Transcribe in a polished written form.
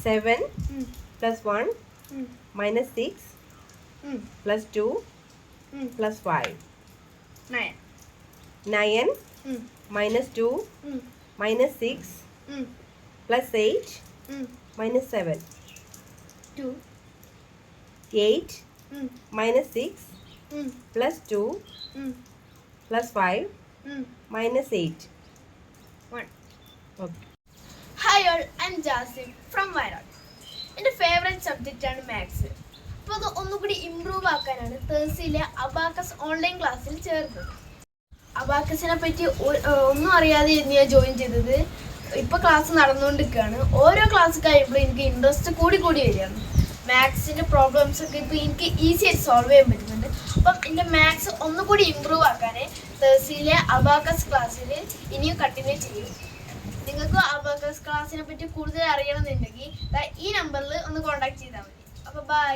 7 plus 1 minus 6 plus 2 plus 5. 9. 9 minus 2 minus 6 plus 8 minus 7. 2. 8 minus 6 plus 2 plus 5 minus 8. 1. Okay. Hi all, I'm Jasim from Vayanath. എൻ്റെ favourite സബ്ജക്റ്റാണ് maths. അപ്പോൾ അത് ഒന്നുകൂടി improve ആക്കാനാണ് തേഴ്സിലെ abacus online ക്ലാസ്സിൽ ചേർന്നത്. അബാക്കസിനെ പറ്റി ഒന്നും അറിയാതെ ഞാൻ ജോയിൻ ചെയ്തത്. ഇപ്പോൾ ക്ലാസ് നടന്നുകൊണ്ടിരിക്കുകയാണ്. ഓരോ ക്ലാസ് കഴിയുമ്പോൾ എനിക്ക് ഇൻട്രസ്റ്റ് കൂടി വരികയാണ്. മാത്സിൻ്റെ പ്രോബ്ലംസ് ഒക്കെ ഇപ്പോൾ എനിക്ക് ഈസി ആയിട്ട് സോൾവ് ചെയ്യാൻ പറ്റുന്നുണ്ട്. അപ്പം എൻ്റെ മാത്സ് ഒന്നുകൂടി ഇമ്പ്രൂവ് ആക്കാൻ തേഴ്സിലെ അബാക്കസ് ക്ലാസ്സിൽ ഇനിയും കണ്ടിന്യൂ ചെയ്യും. നിങ്ങൾക്ക് അബാക്കസ് ക്ലാസ്സിനെ പറ്റി കൂടുതൽ അറിയണമെന്നുണ്ടെങ്കിൽ ഈ നമ്പറിൽ ഒന്ന് കോൺടാക്ട് ചെയ്താൽ മതി. അപ്പോൾ ബൈ.